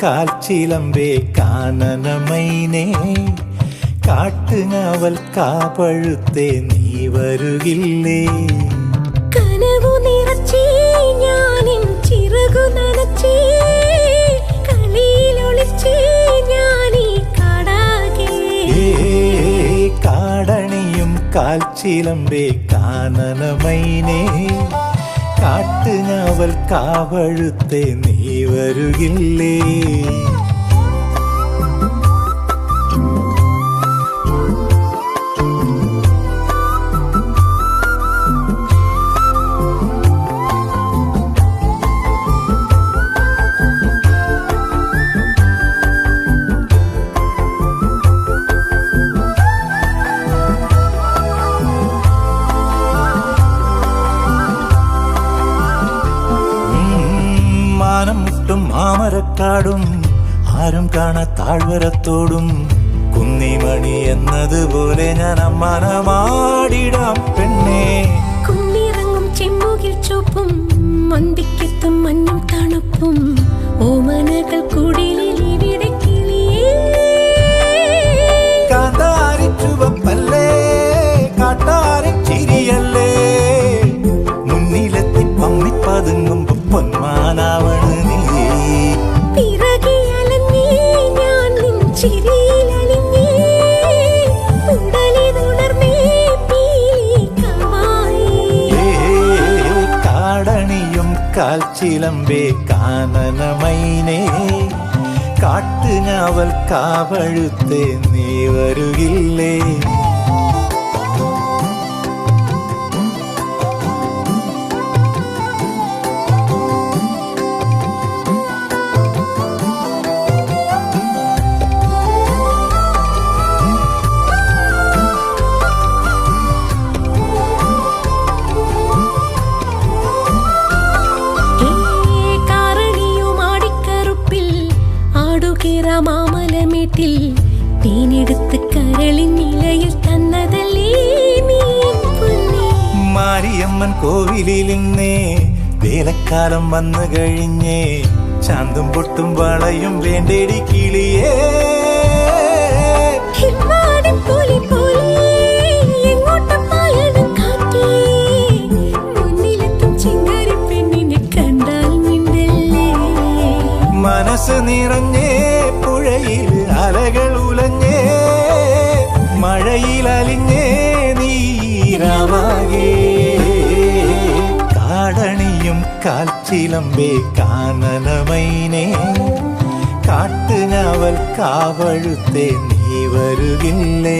കാൽച്ചിലമ്പേ കാനനമൈനേ കാട്ടുഞാവൽ കാപഴുത്തേ നീ വരുകില്ലേ കനവു നിറച്ചേ ഞാനിൻ ചിറകു നനച്ചേ കളിയിലൊളിച്ചേ ഞാനീ കാടാകെ കാടണിയും കാൽച്ചിലമ്പേ കാനനമൈനേ കാട്ടുഞാവൽ കാവഴുത്തേ നീ വരുകില്ലേ മാനമുട്ടും മാമരക്കാടും ആരും കാണാ താഴ്വരത്തോടും കുന്നിമണി എന്നതുപോലെ ഞാൻ അമ്മാനമാടിടാം പെണ്ണേ കുന്നിറങ്ങും ചെമ്മുകിൽ ചുവപ്പും മന്തിക്കെത്തും മഞ്ഞും തണുപ്പും ഓമനകൾ കുടിലിൽ ഇവിടെ കിളിയേ കാന്താരി ചുവപ്പല്ലേ കാട്ടാരി ചിരിയല്ലേ മുന്നിലെത്തി പമ്മിപ്പതുങ്ങുമ്പോ പൊന്മാനാവണ് നീ പിറകിലഞ്ഞേ ഞാൻ നിൻ ചിരിയിലലിഞ്ഞേ ഉടലിതുണർന്നേ പീലി കവായി കാടണിയും കാൽച്ചിലമ്പേ കാനനമൈനേ കാട്ടുഞാവൽ കാവഴുത്തേ നീ വരുകില്ലേ മാമലമേട്ടിൽ തേനെടുത്ത് കരളിൻ നിലയിൽ തന്നതല്ലേ നീ പൊന്നേ മാരിയമ്മൻ കോവിലിൽ നിന്നേ വേലക്കാലം വന്നു കഴിഞ്ഞേ ചാന്തും പൊട്ടും വളയും വേണ്ടേടി കിളിയേ മനസ്സ് നിറഞ്ഞേ പുഴയിൽ അലകൾ ഉലഞ്ഞേ മഴയിൽ അലിഞ്ഞേ നീരാവാകേ കാടണിയും കാൽച്ചിലമ്പേ കാനനമൈനേ കാട്ടുഞാവൽ കാവഴുത്തേ നീ വരുകില്ലേ